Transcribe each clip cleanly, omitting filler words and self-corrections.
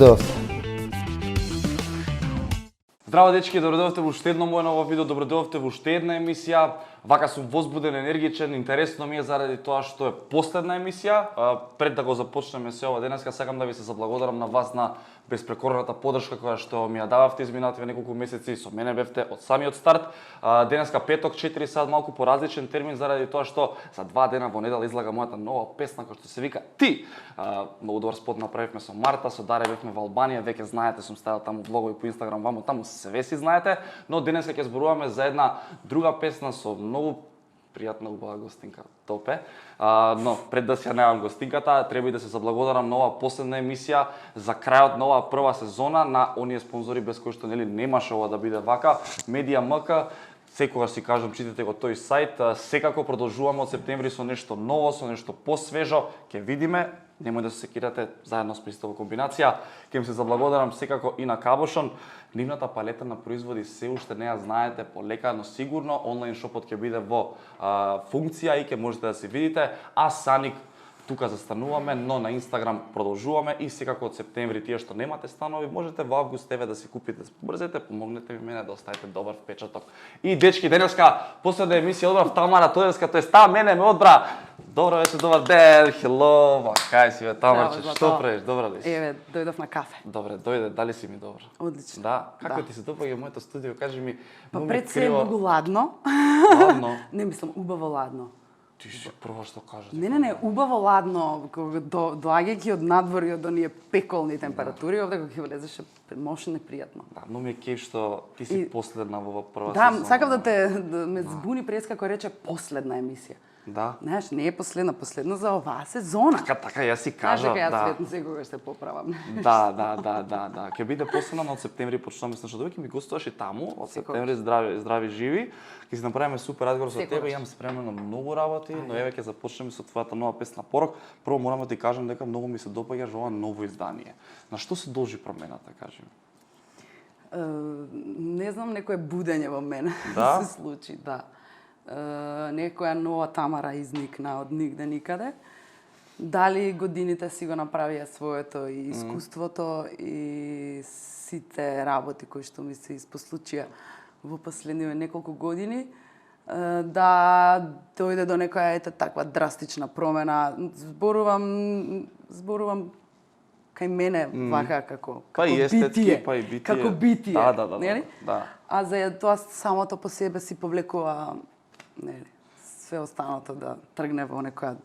дојдовте. Здраво дечки, добредовте во уште едно моје ново видео, добредовте во уште една емисија. Вака сум возбуден, енергичен, интересно ми е заради тоа што е последна емисија. Пред да го започнеме се ова денеска, сакам да ви се заблагодарам на вас на безпрекорната поддршка која што ми ја дававте изминативе неколку месеци, со мене бевте од самиот старт. Денеска петок, 4 сат, малку поразличен термин заради тоа што за 2 дена во недела излага мојата нова песна која што се вика Ти. Многу добар спот направивме со Марта, со Даре бевме во Албанија, веќе знаете, сум ставил таму влогови по Инстаграм, ваму таму се си знаете, но денеска ќе зборуваме за една друга песна со многу пријатна убава гостинка, Топе. Но пред да се најавам гостинката, треба и да се заблагодарам на оваа последна емисија за крајот на оваа прва сезона на оние спонзори без кои што немаше ова да биде вака. Медија МК, секогаш си кажам, читате го тој сајт, секако продолжуваме од септември со нешто ново, со нешто посвежо, ќе видиме. Немој да се секирате заедно с пристава комбинација. Ќе им се заблагодарам секако и на Кабошон. Нивната палета на производи се уште не ја знаете, полека, но сигурно онлайн шопот ќе биде во функција и ќе можете да се видите. А Саник тука застануваме, но на Инстаграм продолжуваме и секако од септември тие што немате станови, можете во август еве да си купите. Побрзете, помогнете ми мене да оставите добар впечаток. И дечки, денеска последна емисија одбрав Тамара Тојевска, тоест таа мене ме одбра. Добро вечер, добар ден, хело, кај си бе Тамарче, што правиш, добра ли си? Еве, дојдов на кафе. Добре, дојде, дали си ми добра? Одлично. Да, како ти се допаѓа моето студио, кажи ми. Па пред се е многу ладно. Ладно? Не мислам, убаво ладно. Ти си прво што кажеш. Не, убаво ладно, кога доаѓајќи од надвор и од оние пеколни температури, овде кога ќе влезеше, мошно непријатно. Да, но ми е кеф што ти си последна во прва сезона. сезона. Да, сакав да ме збуни преска кој рече последна емисија. Да. Знаеш, не е последна за оваа сезона. Така јас си кажав, да. да. Знаеш, секогаш се поправам. Да. Ќе биде последна, но од септември почнуваме со што ќе ми гостуваш и таму, од септември здрави живи. Ќе си направиме супер разговор со тебе, имам спремено многу работи, но еве ќе започнеме со твојата нова песна Порок. Прво морам да ти кажам дека многу ми се допаѓаш ова ново издание. На што се должи промената, кажи ми? Не знам, некое будење во мене Да? се случи, да. Некоја нова Тамара изникна од нигде никаде. Дали годините си го направија своето и искуството и сите работи кои што ми се испослучија во последниве неколку години, да дојде до некоја таква драстична промена. Зборувам кај мене вака како битие. Па и битие. Како битие. Да. А за тоа самото по себе си повлекува све останато да тргне во некоја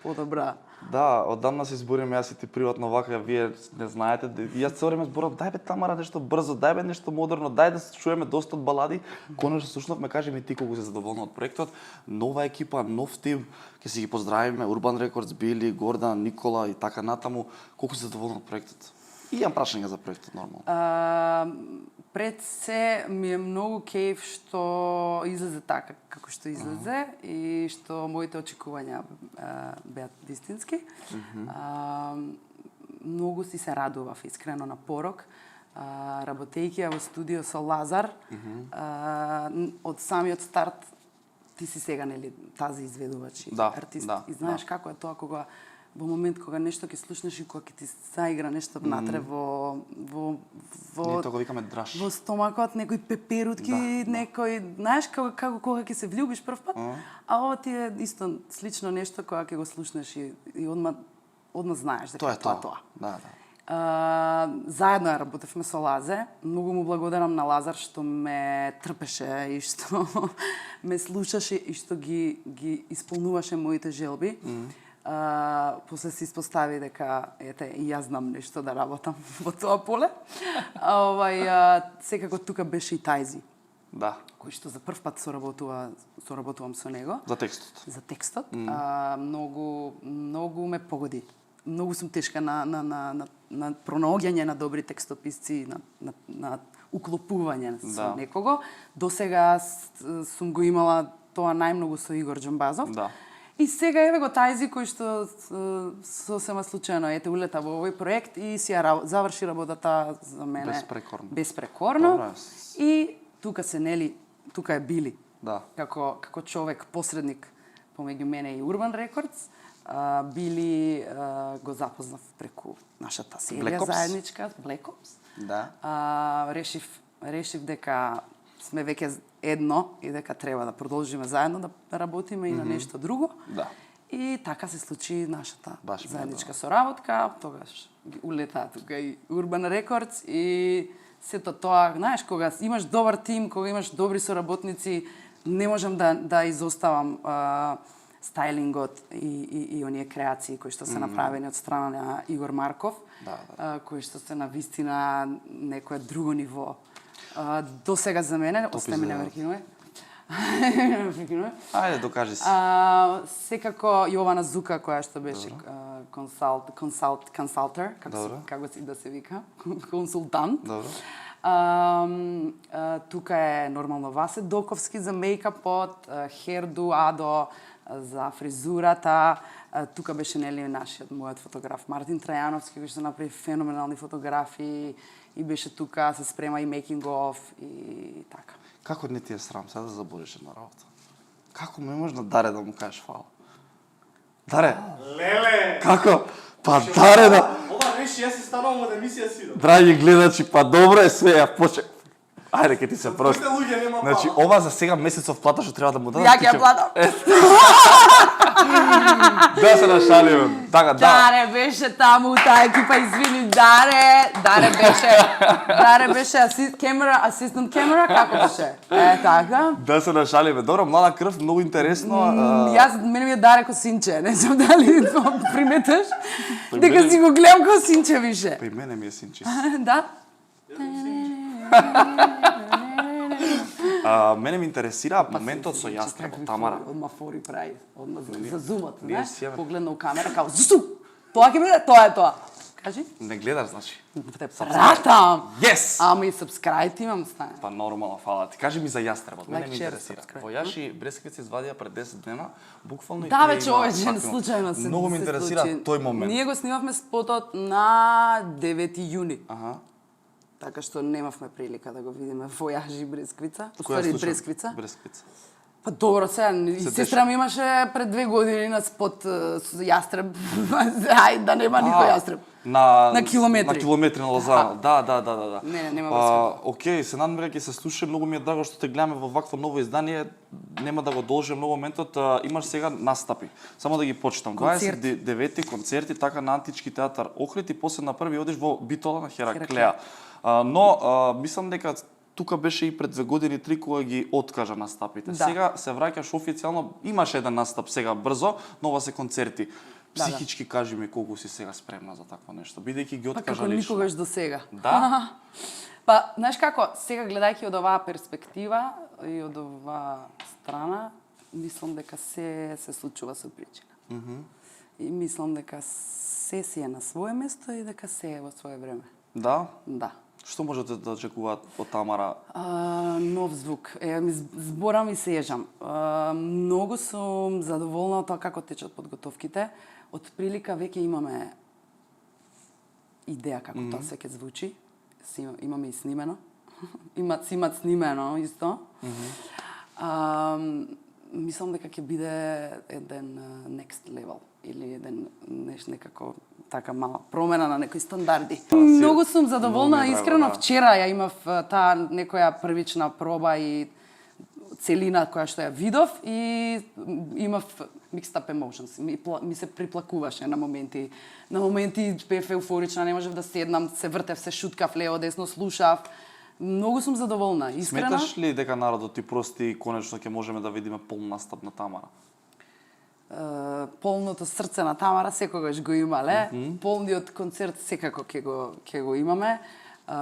подобра. Да, одамна се збориме јас и ти приватно вака, вие не знаете. Јас цело време зборам, дај бе Тамара нешто брзо, дај бе нешто модерно, дај да чуеме доста од балади. Конечно слушнавме, кажи ми ти колку се задоволна од проектот. Нова екипа, нов тим, ќе си ги поздравиме, Urban Records, Били, Гордан, Никола и така натаму. Колку се задоволна од проектот? И имам прашање за проектот нормално. Пред се ми е многу кеф што излезе така како што излезе и што моите очекувања беа вистински. Многу си се радував искрено на Порок. Работејќи во студио со Лазар, од самиот старт ти си сега тази изведувач и артист. И знаеш како е тоа кога во момент кога нешто ќе слушнеш и кога ќе ти заигра нешто внатре во ние тоа го викаме драж. Во стомакот, некои пеперутки, некој, знаеш како кога ќе се влюбиш прв пат, а ова ти е исто слично нешто кога ќе го слушнеш и одма знаеш дека тоа е тоа. Да. Заедно работевме со Лазе. Многу му благодарам на Лазар што ме трпеше и што ме слушаше и што ги исполнуваше моите желби. После се испостави дека и јас знам нешто да работам во тоа поле. Секако тука беше и Тајзи. Да. Кој што за прв пат соработувам со него. За текстот. За текстот. Многу ме погоди. Многу сум тешка на пронаоѓање на добри текстописци, на уклопување со некого. До сега сум го имала тоа најмногу со Игор Џамбазов. Да. И сега еве го Тајзи кој што сосема случајно улета во овој проект и си ја заврши работата за мене безпрекорно. И тука тука е Били. Да. Како човек посредник помеѓу мене и Urban Records. Били го запознав преку нашата серија Black Ops? заедничка, Black Ops. Да. Решив дека сме веќе едно и дека треба да продолжиме заедно да работиме и на нешто друго. Да. И така се случи нашата Баш заедничка соработка. Тогаш ги улетаа тука и Urban Records и сето тоа, знаеш, кога имаш добар тим, кога имаш добри соработници, не можам да изоставам стајлингот и оние креации кои што се направени од страна на Игор Марков, кои што се на вистина некое друго ниво. До сега за мене, остай ми не вркинуе. Ајде, докажи си. Секако Јована Зука, која што беше консалтер, како си да се вика, консултант. Добро. Тука е нормално Васе Доковски за мејкапот, Херду Адо за фризурата. Тука беше нели мојот фотограф Мартин Трајановски, кој што направи феноменални фотографии и беше тука, се спрема и making of и така. Како не ти е срам сега да забориш една работа? Како ме можеш на Даре да му кажеш фала? Даре! Леле! Како? Па Даре да... Ова реши, јас си станувам од емисија си. Драги гледачи, па добро е све, ја почек. Ајде, ке ти се прости. Коите луѓе нема права. Значи, ова за сега месецов плата што треба да му дадам. Ја ќе ја платам. Да се нашалиме. Така, да. Даре беше таму, таа екипа, извини, Даре беше асистент камера, како беше? Така. Да се нашалиме. Добро, млада крв, многу интересно. Мене ми е Даре ко синче, не знам дали приметаш, дека мене- си го гледам ко синче више. Па и мене ми е синчис. Да? Мене ме интересира моментот со Јастребот, Тамара. Одма фори прави, одма за зумот, ние знаеш? си имаме- Погледна у камера, као зу! Тоа ќе биде, тоа е тоа. Кажи? Не гледаш, значи. Те пратам! Yes! Ама и subscribe имам стане. Па нормално, фала ти. Кажи ми за Јастребот, мене Like, ме share, интересира. subscribe. Војаши Бресквица извадија пред 10 дена, буквално и Да, тие вече има овој ден фактно. случајно се Многу ме се интересира случи. тој момент. Ние го снимавме спотот на 9 јуни. Аха. Така што немавме прилика да го видиме Војажи Бресквица. Која Уствари случај? Бресквица. Бресквица. Па добро, сега и Се сестра ми имаше пред 2 години на спот со јастреб. Ај да нема никој јастреб. На километри. На километри на Лозана. Да. Не, нема врска. Океј, се надам дека ќе се слуша, многу ми е драго што те гледаме во вакво ново издание. Нема да го должам многу моментот. Имаш сега настапи. Само да ги почитам. Концерт. 29 концерти така на Антички театар Охрид и после на први одиш во Битола на Хераклеа. Но мислам дека тука беше и пред 2 години 3 кога ги откажа настапите. Да. Сега се враќаш официјално, имаш еден настап сега брзо, но ова се концерти. Да. Психички кажи ми колку си сега спремна за такво нешто, бидејќи ги Па откажа како лично. никогаш до сега. Да? Па, знаеш како, сега гледајќи од оваа перспектива и од оваа страна, мислам дека се случува со причина. И мислам дека се си е на свое место и дека се е во свое време. Да? Да. Што можете да очекуваат од Тамара? Нов звук. Зборам и сежам. Многу сум задоволна од тоа како течат подготовките. Од прилика веќе имаме идеја како тоа се ќе звучи. Имаме и снимено. Имат снимено исто. Мислам дека ќе биде еден next level или еден некако така мала промена на некои стандарди. Многу сум задоволна, Многу ми е драго, искрено да. вчера ја имав таа некоја првична проба и целина која што ја видов и имав mixed up emotions. Ми се приплакуваше на моменти. На моменти бев еуфорична, не можев да седнам, се вртев, се шуткав лево, десно, слушав. Многу сум задоволна, искрена. Сметаш ли дека народот ти прости и конечно ќе можеме да видиме полн настап на Тамара? Полното срце на Тамара секогаш го имале. Полниот концерт секако ќе го имаме.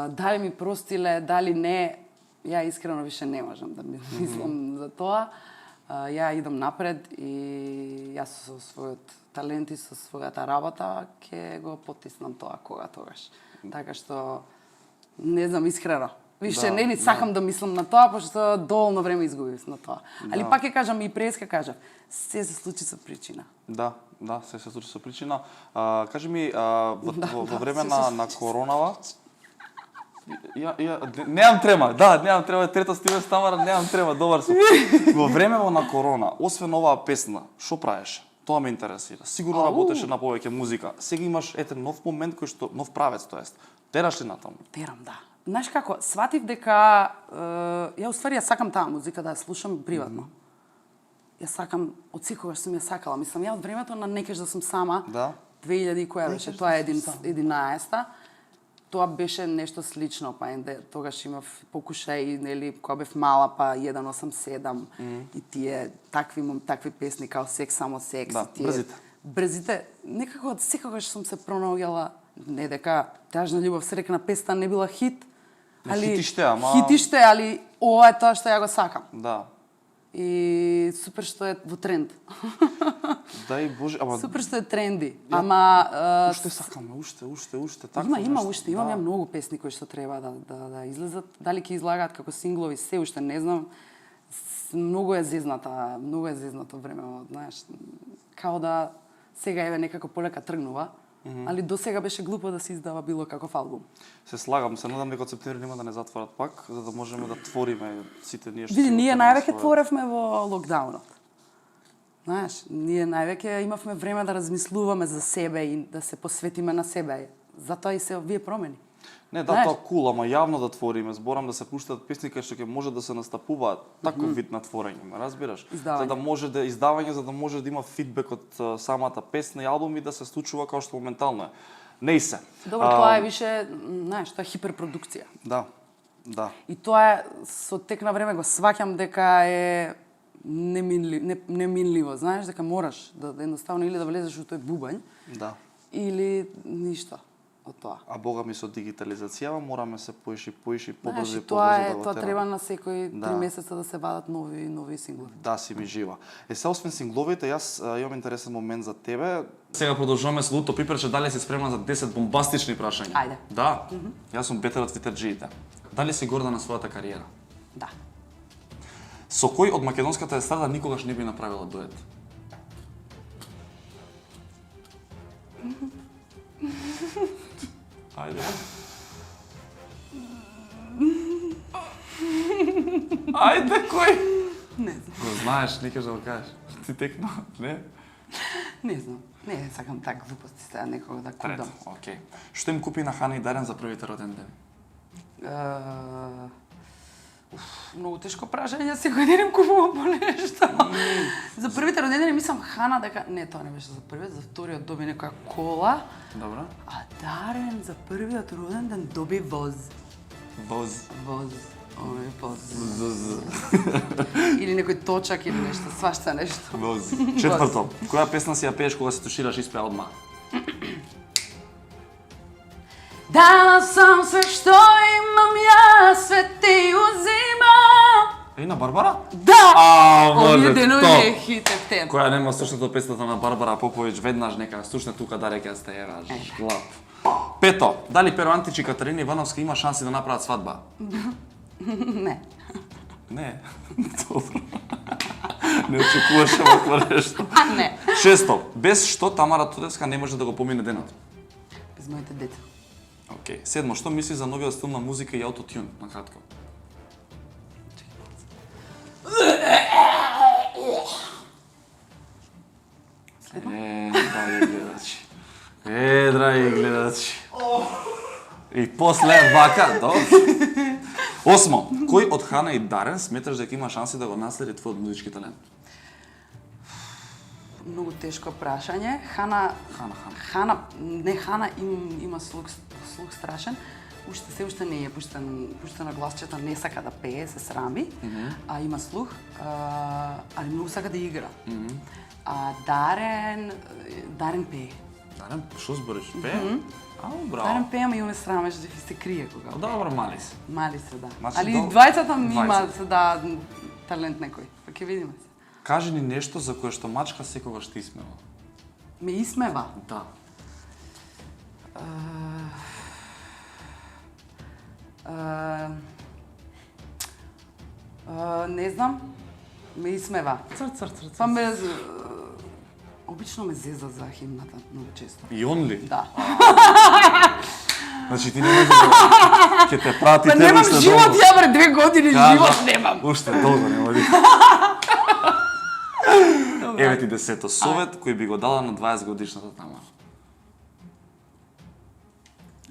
Дали ми простиле, дали не, ја искрено више не можам да мислам за тоа. Ја идам напред и јас со својот талент и со својата работа ќе го потиснам тоа кога тогаш. Така што не знам искрено. Више не сакам да мислам на тоа, пошто доволно време изгубив на тоа. Али пак ќе кажам и преска кажав, се случи со причина. Да, се случи со причина. Кажи ми, во време на коронава, немам трема, немам трема, трета стиме Тамара, немам трема, добар сум. Во време на корона, освен оваа песна, што правеше? Тоа ме интересира. Сигурно работеше на повеќе музика. Сега имаш нов момент кој што нов правец, тоест. Тераш ли натаму? Терам, да. Знаеш како, сватив дека ја уствари ја сакам таа музика да ја слушам приватно. Ја сакам, од секогаш сум ја сакала. Мислам, ја од времето на Некеш да сум сама, Да. 2000 која беше, тоа е 11-та, тоа беше нешто слично, па тогаш имав покушај, нели, кога бев мала, па 187 и тие такви песни као Секс само секс, Да, и тие брзите. Брзите, некако од секогаш сум се пронаоѓала, не дека Тажна љубов се рекна песна не била хит, хитиште, ама- хитиште, али ова е тоа што ја го сакам. Да. И супер што е во тренд. Дај Боже, ама Супер што е тренди. Ама уште сакаме, уште така. има уште, имам ја многу песни кои што треба да излезат. Дали ќе излагаат како синглови, се уште не знам. Многу е зезнато време, знаеш. Као да сега еве некако полека тргнува, али до сега беше глупо да се издава било каков албум. Се слагам, се надам дека од септември нема да не затворат пак, за да можеме да твориме сите ние што. Види, си ние отвораме највеќе своје. творевме во локдаунот. Знаеш, ние највеќе имавме време да размислуваме за себе и да се посветиме на себе. Затоа и се овие промени. Не, да, Знаеш? тоа кул, ама јавно да твориме, зборам да се пуштат песни кај што ќе може да се настапуваат таков вид на творење, ме разбираш? Издавање. За да може да има фидбек од самата песна и албум и да се случува како што моментално е. Не се. Добро, тоа е више, знаеш, тоа е хиперпродукција. Да. Да. И тоа е, со тек на време го сваќам дека е неминливо, знаеш, дека мораш да едноставно или да влезеш во тој бубањ, Да. или ништо од тоа. А бога ми со дигитализацијава мораме се поише Знаеш, побрзо и и тоа побрзо е, да го тоа тераме. треба на секој 3 Да. месеца да се вадат нови синглови. Да, си ми жива. Се освен сингловите, јас имам интересен момент за тебе. Сега продолжуваме со Луто Пиперче, дали си спремна за 10 бомбастични прашања? Ајде. Да. Јас сум бетер од твитерџиите. Дали си горда на својата кариера? Да. Со кој од македонската естрада никогаш не би направила дует? Ајде. Ајде, кој? Не знам. Го знаеш, не кажеш да го кажеш. Ти текно, не? Не знам. Не сакам така глупости сега некога да Пред, кудам. окей. Што им купи на Хана и Дарен за првите роден ден? Многу тешко прашање, секој ден им купувам по нешто. За првите родендени мислам Хана дека не, тоа не беше за првиот, за вториот доби некоја кола, Добро. а Дарен за првиот роден ден доби воз. Воз. Воз. Ој, воз. Или некој точак или нешто, свашта нешто. Воз. Четврто. Која песна си ја пееш кога се тушираш испеа одма? Дала сам све што имам јас, све ти узимам. Елина Барбара? Да! А, Овие може, денови топ. е хит ефтен. Која нема слушнато песната на Барбара Поповиќ, веднаш нека слушне тука да река сте ева, жлап. Пето, дали Перо Антич и Катерина Ивановска има шанси да направат свадба? Не. Не. Добро. Не очекуваш овакво нешто. Не. Шесто, без што Тамара Тудевска не може да го помине денот? Без моите деца. Океј. Седмо, што мисли за новиот стил на музика и аутотюн, на кратко? Драги гледачи. Драги гледачи. И после вака, до. Осмо, кој од Хана и Дарен сметаш дека има шанси да го наследи твојот музички талент? Многу тешко прашање. Хана има слух страшен. Се уште не е пушта на гласчета, не сака да пее, се срами, а има слух, али многу сака да игра. А Дарен пее. Дарен, што збориш? Пее? Ау, браво. Дарен пее, ама и он е срамеш да се крие кога. Добро, мали си. Мали се, да. Значи, Али добро. двајцата ми има Двајцата. се да талент некој. Па ќе видиме се. Кажи ни нешто за кое што мачка секогаш ти исмева. Ме исмева. Да. Не знам. Ме исмева. Цр. Па ме... Обично ме зеза за химната, многу често. И он ли? Да. Значи ти не можеш да ќе те прати Па тебе немам уште живот, долго. ја бре 2 години Кажа, живот немам. Уште долго нема да. Еве ти 10-то совет кој би го дала на 20 годишната Тамара.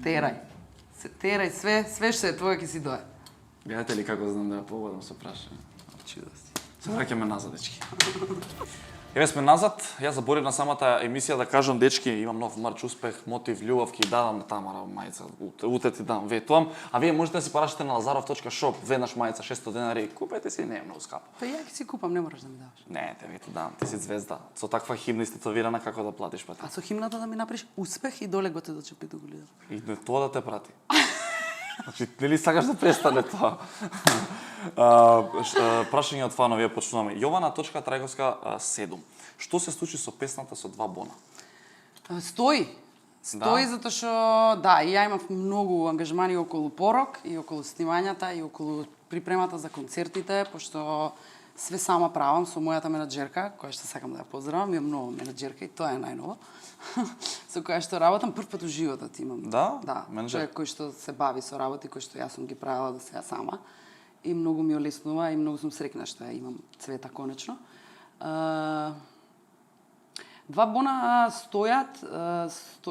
Терај, све што е твое ќе си дое. Гледате ли како знам да ја погодам со прашање? Чудо си. Се враќаме назад, дечки. Еве сме назад. Јас заборив на самата емисија да кажам, дечки, имам нов марч, успех, мотив, љубов, ќе дадам на Тамара мајца. Утре ти дам, ветувам. А вие можете да си порашите на lazarov.shop, веднаш мајца 600 денари. Купете си, не е многу скапо. Па ја ќе си купам, не мораш да ми даваш. Не, те ти дам, ти си звезда. Со таква химна истетовирана како да платиш па ти. А со химната да ми направиш успех и доле го те дочепи до голида. И тоа да те прати. Значи, нели сакаш да престане тоа? Прашање од фанови, почнуваме. Јована.Трајковска 7. Што се случи со песната со 2 бона? Стои затоа што и ја имав многу ангажмани околу порок и околу снимањата и околу припремата за концертите, пошто све сама правам со мојата менаџерка, која што сакам да ја поздравам, имам нова менаџерка и тоа е најново. Со која што работам прв пат во животот имам. Да, менаџер кој што се бави со работи кои што јас сум ги правела до сега сама. И многу ми олеснува и многу сум среќна што ја имам Цвета конечно. 2 бона стојат,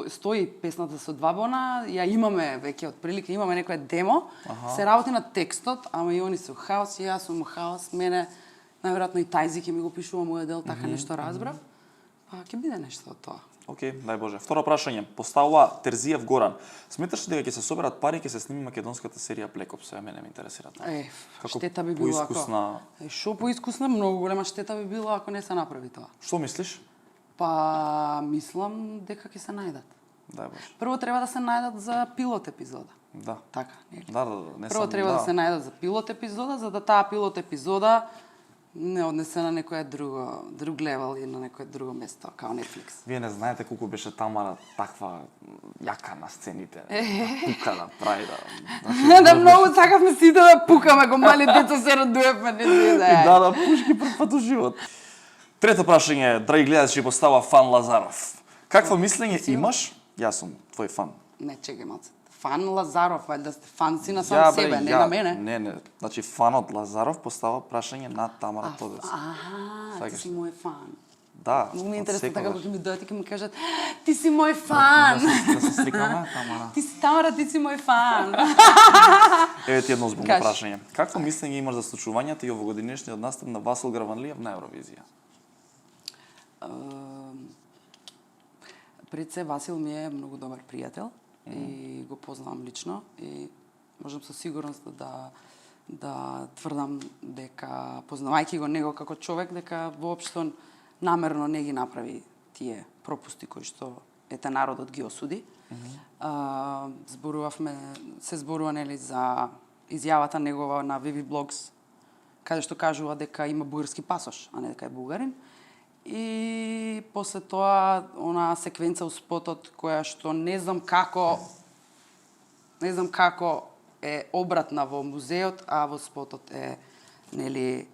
стои песната со 2 бона, ја имаме веќе отприлика, имаме некој демо, се работи на текстот, ама и они се хаос, и јас сум хаос, мене најверојатно и Тајзи ќе ми го пишува мојот дел, така нешто разбрав. Па ќе биде нешто од тоа. Океј, дај Боже. Второ прашање, поставува Терзиев Горан. Сметаш ли дека ќе се соберат пари и ќе се сними македонската серија Плекоп? Сега мене ме интересира тоа. Штета би било ако... Шо поискусна, многу голема штета би било ако не се направи тоа. Што мислиш? Па, мислам дека ќе се најдат. Дај Боже. Прво треба да се најдат за пилот епизода. Да. Така, нели? Да. Прво треба да се најдат за пилот епизода, за да таа пилот епизода не однесе на некоја друг левел и на некое друго место, као Netflix. Вие не знаете колку беше Тамара таква јака на сцените. Пука да прави Да многу сакавме сите да пукаме, го мали дето се радуевме, не знае. Да, пушки прв пат во живот. Трето прашање, драги гледачи, постава фан Лазаров. Какво мислење имаш? Јас сум твој фан. Не, чекај малце. Фан Лазаров, да сте фан си на сам себе, не на мене. Не. Значи фанот Лазаров постава прашање на Тамара Тодес. Ти си мој фан. Да. Многу ми е интересно така кога ќе ми дојдат и ќе ми кажат ти си мој фан. Да се сликаме, Тамара. Тамара, ти си мој фан. Еве ти едно зборно прашање. Какво мислење имаш за случувањата и овогодинешниот настап на Васил Граванлиев на Евровизија? Пред се Васил ми е многу добар пријател и го познавам лично и можам со сигурност да тврдам дека познавајќи го него како човек дека воопшто намерно не ги направи тие пропусти кои што народот ги осуди. Се зборува нели за изјавата негова на Vivi Blogs каде што кажува дека има бугарски пасош, а не дека е бугарин. И после тоа она секвенца у спотот која што не знам како е обратна во музеот, а во спотот е нели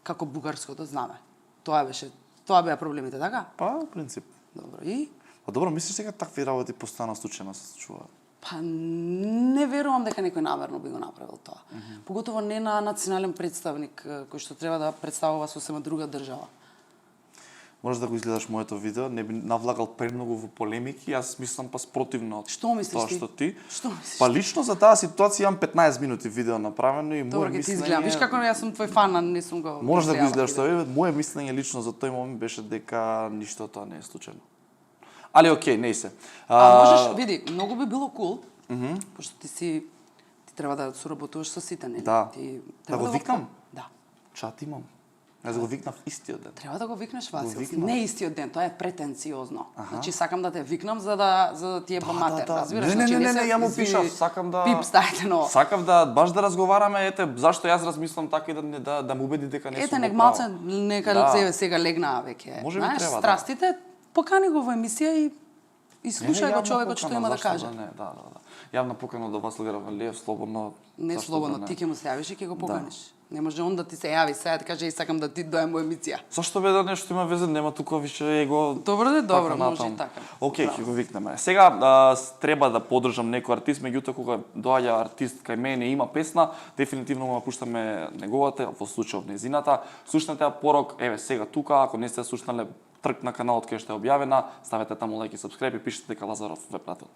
како бугарското знаме. Тоа беа проблемите, така? Па, во принцип. Добро, и? Па добро, мислиш дека такви работи постојано случајно се случуваат? Па не верувам дека некој намерно би го направил тоа. Поготово не на национален представник кој што треба да представува сосема друга држава. Можеш да го изгледаш моето видео, не би навлагал премногу во полемики, јас мислам па спротивно од што мислиш тоа што ти. Што мислиш? Па лично за таа ситуација имам 15 минути видео направено и мое мислење... Ти изгледам, виш како јас сум твој фан, а не сум го... Можеш да го изгледаш тоа, мое мислење лично за тој момент беше дека ништо тоа не е случајно. Али окей, не се. Можеш, види, многу би било кул, пошто ти треба да соработуваш со сите, нели? Да. Да го викнам? Да. Чат имам. Јас го викнав истиот ден. Треба да го викнеш, Васил. Не истиот ден, тоа е претенциозно. Значи сакам да те викнам за да ти е баматер, разбираш? Не, ја му пишав, сакам да Пип ставите ново. Сакав да баш да разговараме, зашто јас размислам така и да му убеди дека не сум. Нек малце нека сега легнаа веќе. Знаеш, страстите, покани го во емисија и слушај го човекот што има да каже. Јавна покана до Васил Граванлиев, слободно. Не слободно, ти ќе му се јавиш и ќе го поканиш. Не може он да ти се јави сега да каже сакам да ти дојдем во емисија. Зашто бе да нешто има везе, нема тука више его. Добро де, добро, така може и натаму. така. Океј, ќе го викнеме. Сега треба да поддржам некој артист, меѓутоа кога доаѓа артист кај мене има песна, дефинитивно му пуштаме неговата, во случајот незината. Слушнете ја порок, еве сега тука, ако не сте слушнале трк на каналот кај што е објавена, ставете таму лајк и сабскрајб и пишете дека Лазаров ве пратил.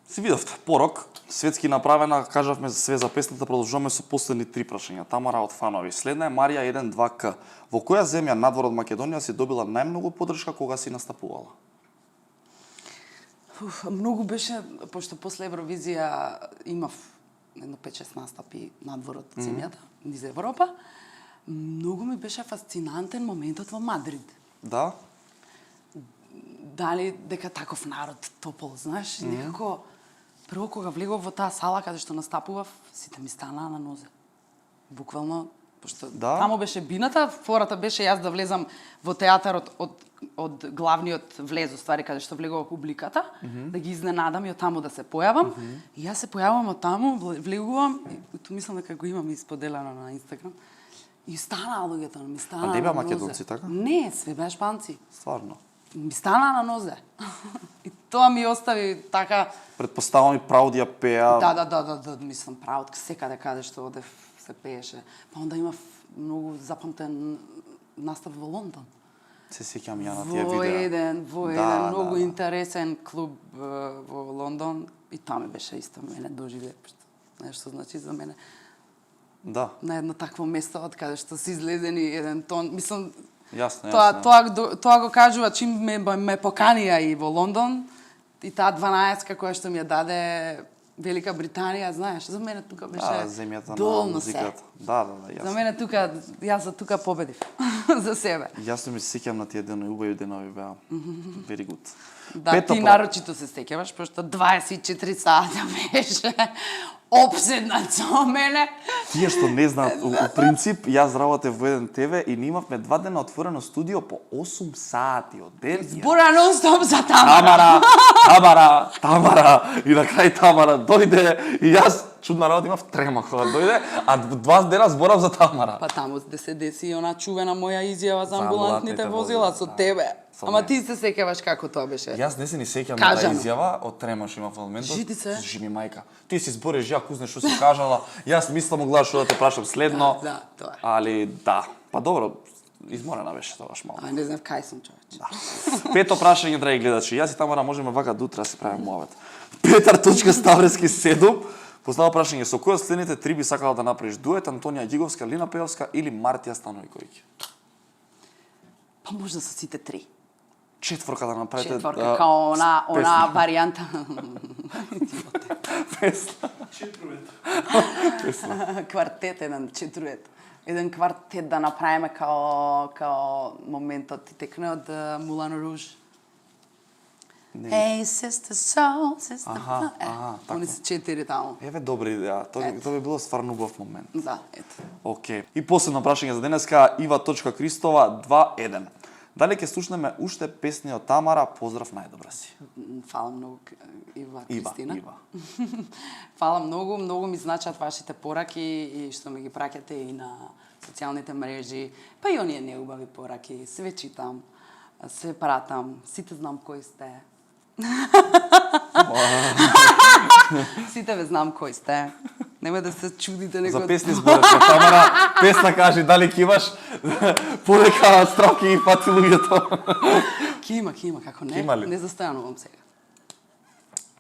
Си видовте, порок, светски направена, кажавме све за песната, продолжуваме со последни 3 прашања. Тамара од фанови. Следна е Марија 1-2К. Во која земја надвор од Македонија си добила најмногу поддршка кога си настапувала? Многу беше, пошто после Евровизија имав едно 5-6 настапи надвор од земјата, низ Европа. Многу ми беше фасцинантен моментот во Мадрид. Да? Дали дека таков народ топол, знаеш, некако прво кога влегов во таа сала каде што настапував, сите ми станаа на нозе. Буквално, пошто таму беше бината, фората беше јас да влезам во театарот од главниот влез, ствари каде што влегува публиката, да ги изненадам и од таму да се појавам. И јас се појавам од таму, влегувам, и ту мислам дека го имам исподелено на Инстаграм. И станаа луѓето, ми станаа на нозе. А не беа македонци, така? Не, све беа шпанци. Стварно? Ми стана на нозе. И тоа ми остави така... Предпоставам и Праудија пеа. Да, мислам, Прауд, секаде каде што одев се пееше. Па онда имав многу запамтен настап во Лондон. Се сеќам ја на тие видеа. Во еден многу интересен клуб во Лондон. И тоа ми беше исто мене доживе. Нешто значи за мене. Да. На едно такво место од каде што си излезени еден тон. Мислам, Јасно. Тоа го кажува чим ме поканија и во Лондон и таа 12-ка која што ми ја даде Велика Британија, знаеш, за мене тука беше земјата долно на се. музиката. Да, јасно. За мене тука, јас за тука победив за себе. Јасно ми се сеќам на тие денови, убави денови беа. Very good. Да, ти нарочито се сеќаваш, пошто 24 сата беше опседнат со мене. Тие што не знаат, у принцип, јас работев во еден ТВ и ние имавме 2 дена отворено студио по 8 сати од ден. Збора нон-стоп за Тамара. Тамара. И на крај Тамара дојде и јас чудна работа имав трема кога дојде, а 2 дена зборав за Тамара. Па таму да се деси она чувена моја изјава за амбулантните возила со тебе. Ама ти се сеќаваш како тоа беше? Јас не се ни сеќам на таа изјава, од трема што имав во моментот. Жи ми мајка. Ти си збориш, ја кузне што си кажала. Јас мислам могла што да те прашам следно. Да, тоа е. Али да. Па добро, изморена беше тогаш малку. А не знам кај сум, човече. Да. Пето прашање, драги гледачи. Јас и Тамара можеме вака до утре да се правиме муавет. Петар.Ставрески 7 поставува прашање: со кој од следните 3 би сакала да направиш дует? Антонија Ѓиговска, Лина Пеевска или Мартија Станојковиќ? Па можда со сите 3. Четворка да направите. Четворка, као она варијанта. Песна. Четрует. Квартет, еден четрует. Еден квартет да направиме као моментот ти текне од Мулан Руж. Hey, sister soul, sister soul. Они се 4 таму. Еве добра идеја. Тоа би било стварно убав момент. Да, ето. Океј. И последно прашање за денеска, Iva.Кристова 2-1. Дали ќе слушнеме уште песни од Тамара? Поздрав, најдобра си. Фала многу, Ива Кристина. Ива. Фала многу, многу ми значат вашите пораки и што ми ги праќате и на социјалните мрежи, па и оние неубави пораки, све читам, све пратам, сите знам кои сте. Сите ве знам кои сте. Нема да се чудите некој. За песни зборете, Тамара, песна кажи дали ќе имаш подека стравки и пати луѓето. Ќе има, како не. Не застојанувам сега.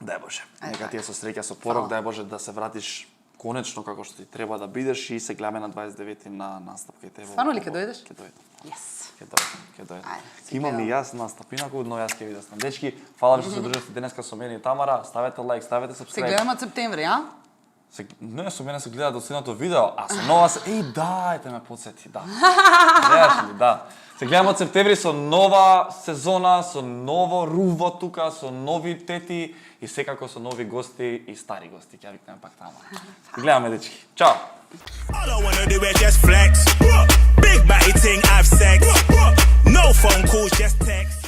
Дај Боже, нека ти е со среќа, со порок, дај Боже да се вратиш конечно како што ти треба да бидеш и се гледаме на 29 на настап кај тебе. Стварно ли ќе дојдеш? Ќе дојдам. Yes. Ќе дојдам. Имам и јас настап, инаку, но јас ќе видам. Дечки, фала што се дружевте денеска со мене и Тамара. Ставете лайк, ставете сабскрајб. Се гледаме од септември, а? Не, со мене се гледа до следното видео, а со нова се... Еј, дајте ме подсети, да. Гледаш ли, да. Се гледаме од септември со нова сезона, со ново руво тука, со нови тети и секако со нови гости и стари гости. Ќе викнеме пак Тамара. Гледаме, дечки. Чао! All I wanna do is just flex. Big body ting, have sex. No phone calls, just text.